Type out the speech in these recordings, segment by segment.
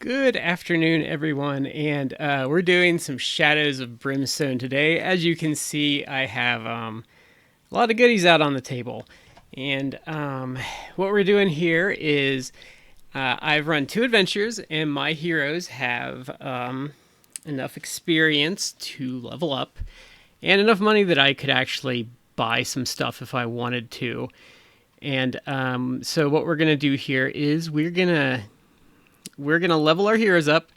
Good afternoon, everyone, and we're doing some Shadows of Brimstone today. As you can see, I have a lot of goodies out on the table, and what we're doing here is I've run 2 adventures, and my heroes have enough experience to level up, and enough money that I could actually buy some stuff if I wanted to. And so what we're gonna do here is we're gonna level our heroes up,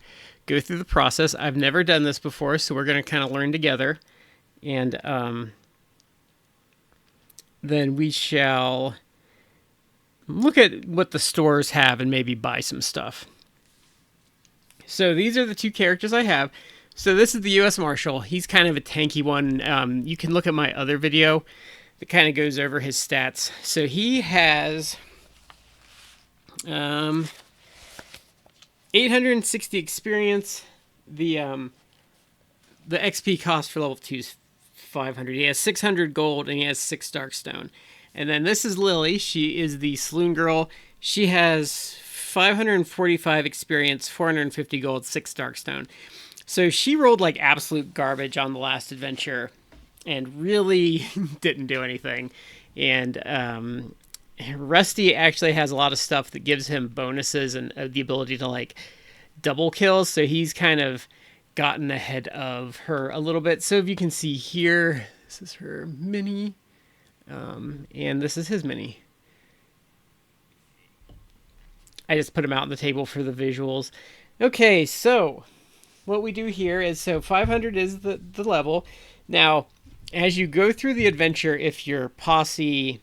go through the process. I've never done this before, so we're gonna kind of learn together, and then we shall look at what the stores have and maybe buy some stuff. So these are the 2 characters I have. So this is the U.S. Marshal. He's kind of a tanky one. You can look at my other video that kind of goes over his stats. So he has 860 experience. The XP cost for level 2 is 500. He has 600 gold and he has 6 darkstone. And then this is Lily. She is the Saloon girl. She has 545 experience, 450 gold, 6 darkstone. So she rolled like absolute garbage on the last adventure and really didn't do anything. And Rusty actually has a lot of stuff that gives him bonuses and the ability to like double kills, so he's kind of gotten ahead of her a little bit. So if you can see here, this is her mini, and this is his mini. I just put them out on the table for the visuals. Okay, so what we do here is, so 500 is the level. Now, as you go through the adventure, if your posse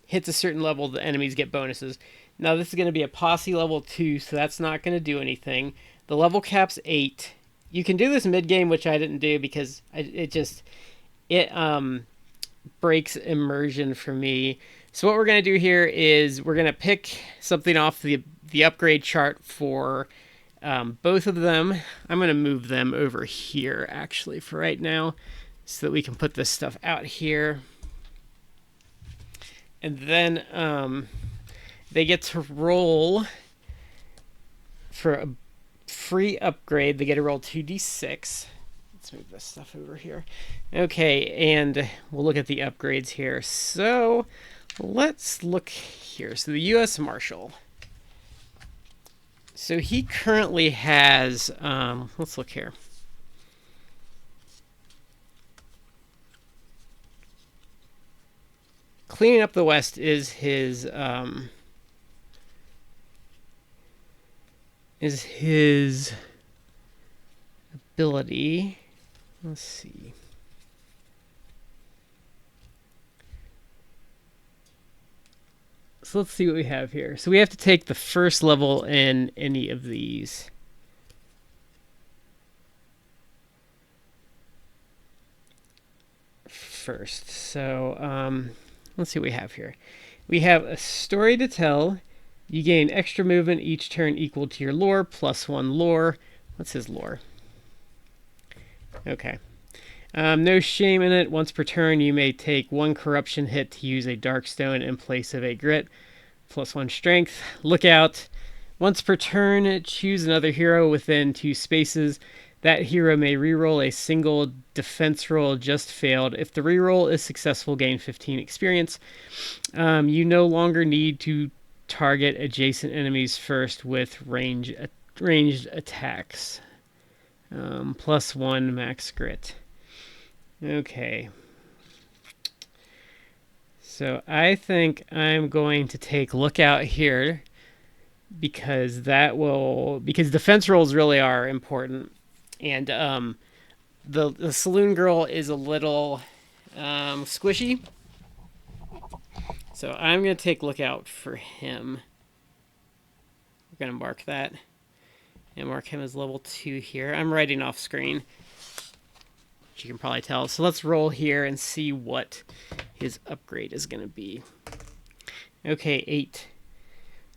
hits a certain level, the enemies get bonuses. Now this is going to be a posse level 2, so that's not going to do anything. The level cap's 8. You can do this mid-game, which I didn't do because it breaks immersion for me. So what we're going to do here is we're going to pick something off the upgrade chart for both of them. I'm going to move them over here, actually, for right now, so that we can put this stuff out here. And then they get to roll for a free upgrade. They get to roll 2d6. Let's move this stuff over here. Okay, and we'll look at the upgrades here. So let's look here. So the U.S. Marshal. So he currently has, let's look here. Cleaning up the West is his ability. Let's see. So let's see what we have here. So we have to take the first level in any of these. First. So let's see what we have here. We have a story to tell. You gain extra movement each turn equal to your lore, +1 lore. What's his lore? Okay. No shame in it. Once per turn, you may take 1 corruption hit to use a darkstone in place of a grit. +1 strength. Look out. Once per turn, choose another hero within 2 spaces. That hero may reroll a single defense roll just failed. If the reroll is successful, gain 15 experience. You no longer need to target adjacent enemies first with ranged attacks. +1 max grit. Okay. So I think I'm going to take Lookout here because defense rolls really are important. And the Saloon girl is a little squishy. So I'm going to take Lookout for him. We're going to mark that. And mark him as level 2 here. I'm writing off screen, which you can probably tell. So let's roll here and see what his upgrade is going to be. Okay, 8.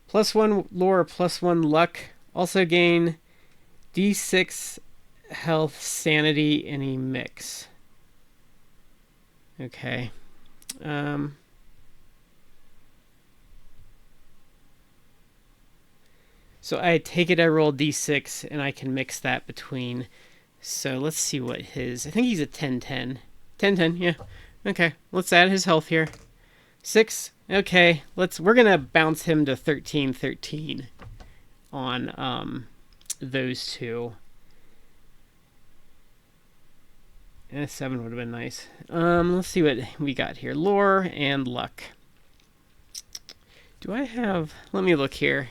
+1 lore, +1 luck. Also gain D6 health, sanity, any mix. Okay. So I take it I roll d6 and I can mix that between. So let's see what his. I think he's a 10-10. 10-10, yeah. Okay, let's add his health here. 6. Okay, we're gonna bounce him to 13-13 on those two. And a 7 would have been nice. Let's see what we got here. Lore and luck. Do I have... Let me look here.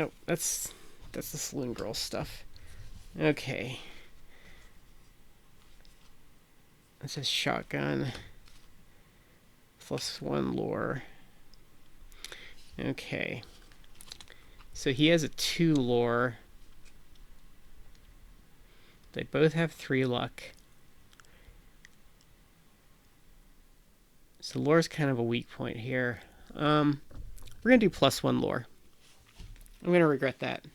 Oh, that's the Saloon Girl stuff. Okay. It says shotgun. +1 lore. Okay. So he has a 2 lore. They both have 3 luck. So lore's kind of a weak point here. We're going to do +1 lore. I'm going to regret that.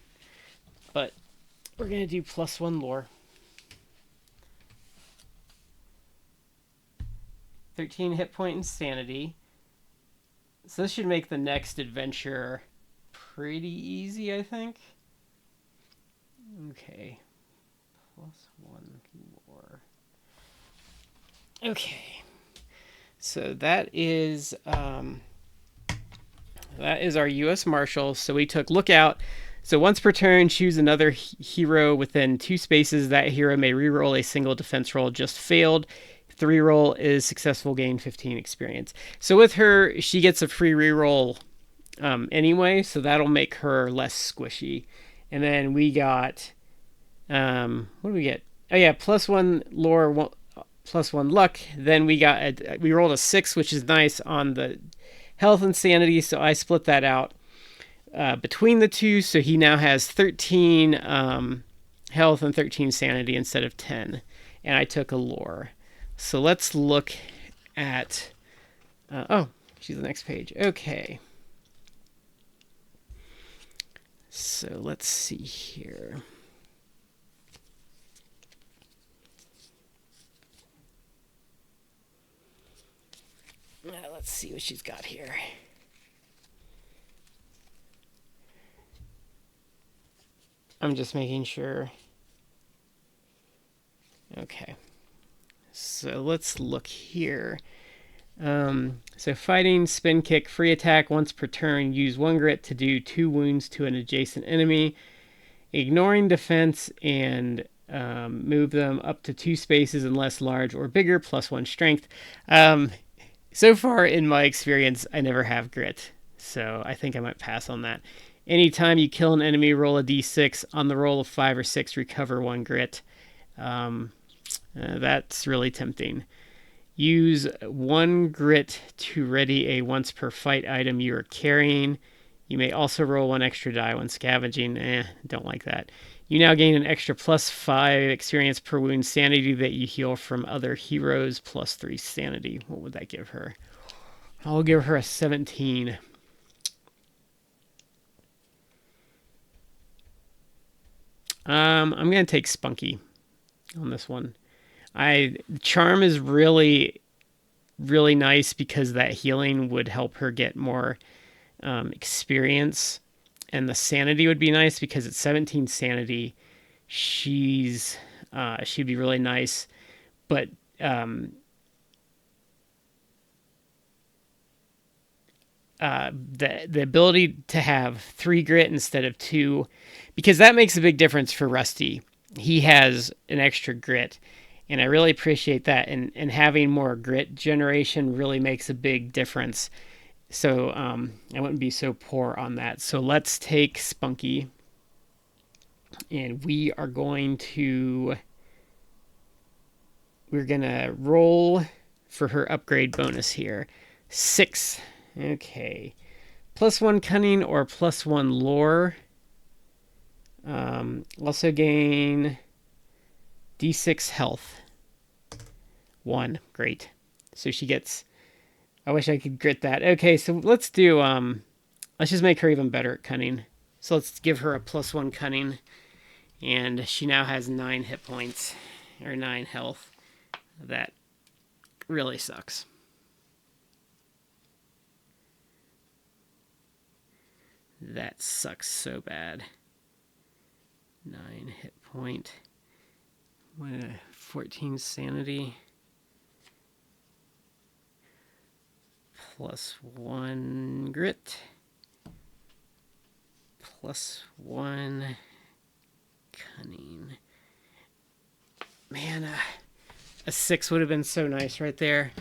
But we're going to do +1 lore. 13 hit point insanity. So this should make the next adventure pretty easy, I think. Okay. +1 lore. Okay. So that is our U.S. Marshal. So we took Lookout. So once per turn, choose another hero within 2 spaces. That hero may reroll a single defense roll just failed. If the reroll is successful, gain 15 experience. So with her, she gets a free reroll anyway, so that'll make her less squishy. And then we got, what do we get? Oh yeah, +1 lore, +1 luck. Then we rolled a 6, which is nice on the health and sanity, so I split that out between the two, so he now has 13 health and 13 sanity instead of 10. And I took a lore. So let's look at... oh, she's the next page. Okay. So let's see here. Let's see what she's got here. I'm just making sure. Okay. So let's look here. So fighting, spin kick, free attack once per turn. Use 1 grit to do 2 wounds to an adjacent enemy. Ignoring defense and move them up to 2 spaces unless large or bigger, +1 strength. So far in my experience, I never have grit. So I think I might pass on that. Anytime you kill an enemy, roll a d6. On the roll of 5 or 6, recover 1 grit. That's really tempting. Use 1 grit to ready a once per fight item you are carrying. You may also roll 1 extra die when scavenging. Don't like that. You now gain an extra +5 experience per wound sanity that you heal from other heroes, +3 sanity. What would that give her? I'll give her a 17. I'm going to take Spunky on this one. Charm is really, really nice because that healing would help her get more experience. And the sanity would be nice because it's 17 sanity. She'd be really nice. But the ability to have 3 grit instead of 2, because that makes a big difference for Rusty. He has an extra grit, and I really appreciate that. And having more grit generation really makes a big difference. So I wouldn't be so poor on that. So let's take Spunky, and we're gonna roll for her upgrade bonus here. 6. Okay. +1 cunning or +1 lore. Also gain d6 health. 1. Great. So she gets... I wish I could grit that. Okay, so let's do... let's just make her even better at cunning. So let's give her a +1 cunning. And she now has 9 hit points. Or 9 health. That really sucks. That sucks so bad. 9 hit point. 14 sanity. +1 grit. +1 cunning. Man, a 6 would have been so nice right there.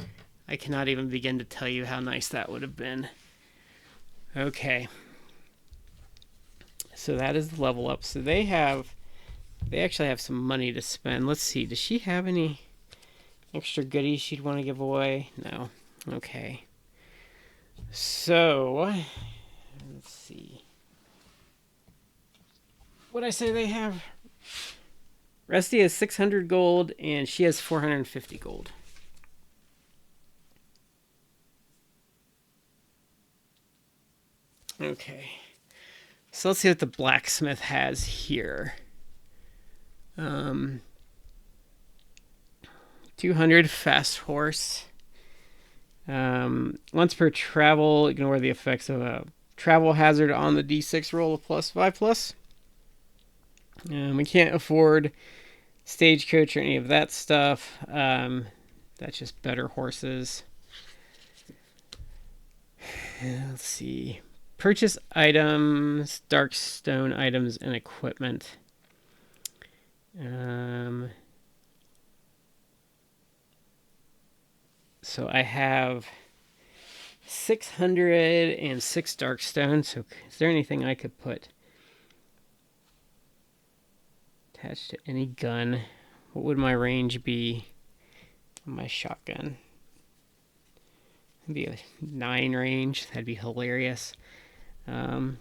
I cannot even begin to tell you how nice that would have been. Okay. So that is the level up. So they actually have some money to spend. Let's see. Does she have any extra goodies she'd want to give away? No. Okay. So, let's see. What'd I say they have? Rusty has 600 gold, and she has 450 gold. Okay. So let's see what the blacksmith has here. 200 fast horse. Once per travel, ignore the effects of a travel hazard on the D6 roll of +5+. We can't afford stagecoach or any of that stuff. That's just better horses. Let's see. Purchase items, darkstone items, and equipment. So I have 606 darkstone. So is there anything I could put attached to any gun? What would my range be on my shotgun? It'd be a 9 range. That'd be hilarious. Do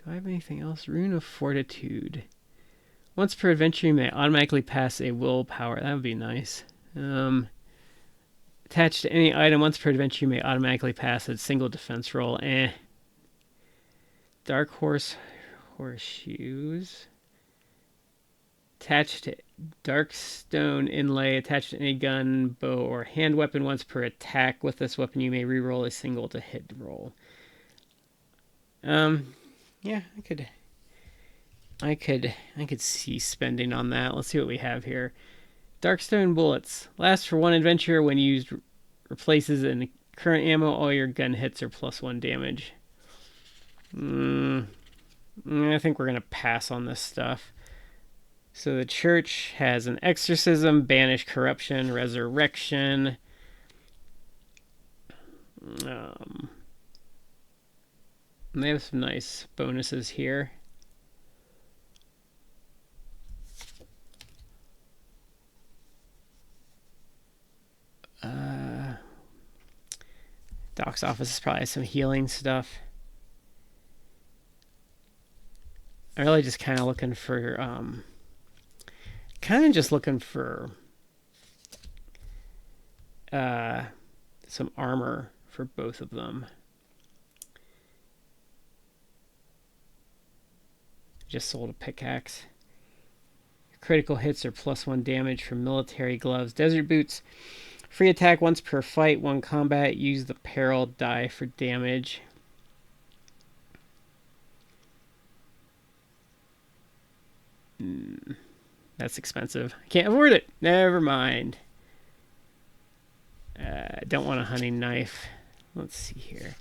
I have anything else? Rune of Fortitude. Once per adventure, you may automatically pass a willpower. That would be nice. Attached to any item, once per adventure, you may automatically pass a single defense roll. Dark horse horseshoes. Attached to darkstone inlay. Attached to any gun, bow, or hand weapon. Once per attack with this weapon, you may reroll a single to hit roll. Yeah, I could see spending on that. Let's see what we have here. Darkstone bullets. Last for 1 adventure. When used, replaces in current ammo. All your gun hits are +1 damage. I think we're going to pass on this stuff. So the church has an exorcism, banish corruption, resurrection. They have some nice bonuses here. Doc's office is probably some healing stuff. I'm really just kind of looking for, some armor for both of them. Just sold a pickaxe. Critical hits are +1 damage from military gloves. Desert boots. Free attack once per fight, 1 combat. Use the peril die for damage. That's expensive. I can't afford it. Never mind. Don't want a hunting knife. Let's see here.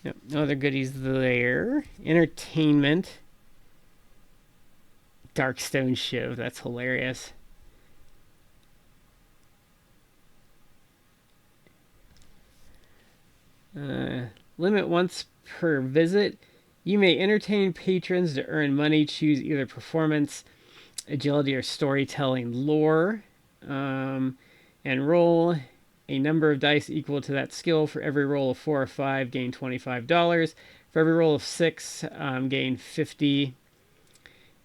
Nope, no other goodies there. Entertainment. Darkstone shiv. That's hilarious. Limit once per visit. You may entertain patrons to earn money. Choose either performance, agility, or storytelling lore. And roll a number of dice equal to that skill. For every roll of 4 or 5, gain $25. For every roll of 6, gain 50.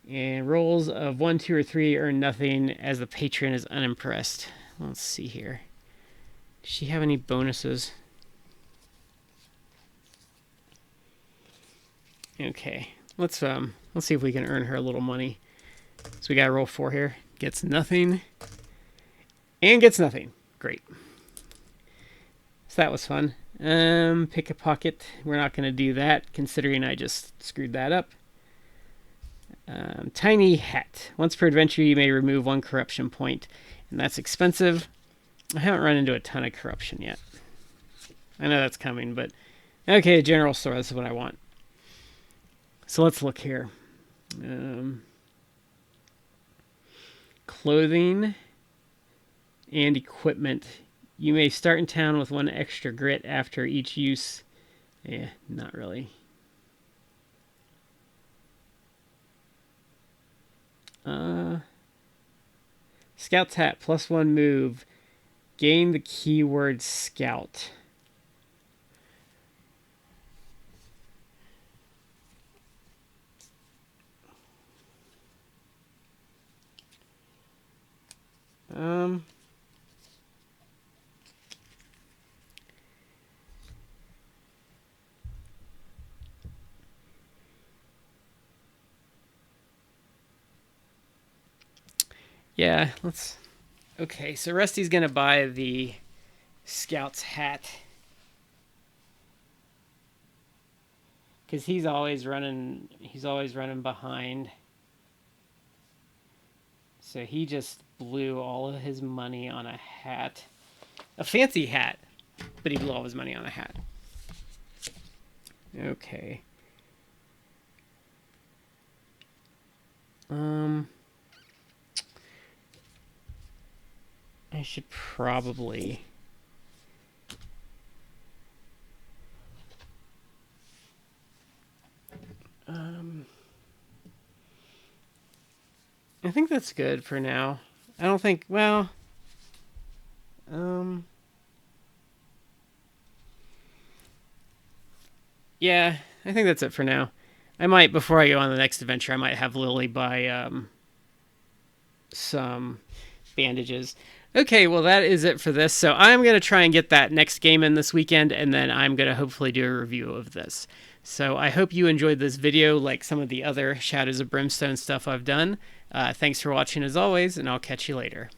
And rolls of 1, 2, or 3 earn nothing as the patron is unimpressed. Let's see here. Does she have any bonuses? Okay, let's see if we can earn her a little money. So we got to roll 4 here. Gets nothing. And gets nothing. Great. So that was fun. Pick a pocket. We're not going to do that, considering I just screwed that up. Tiny hat. Once per adventure, you may remove 1 corruption point, and that's expensive. I haven't run into a ton of corruption yet. I know that's coming, but okay, general store. This is what I want. So let's look here. Clothing and equipment. You may start in town with 1 extra grit after each use. Yeah, not really. Scout's hat, +1 move. Gain the keyword scout. Yeah, let's... Okay, so Rusty's going to buy the Scout's hat. Because he's always running behind. So he just blew all of his money on a hat. A fancy hat. But he blew all his money on a hat. Okay. I should probably... I think that's good for now. I don't think... Well... Yeah, I think that's it for now. I might, before I go on the next adventure, I might have Lily buy some bandages. Okay, well, that is it for this. So I'm going to try and get that next game in this weekend, and then I'm going to hopefully do a review of this. So I hope you enjoyed this video, like some of the other Shadows of Brimstone stuff I've done. Thanks for watching as always, and I'll catch you later.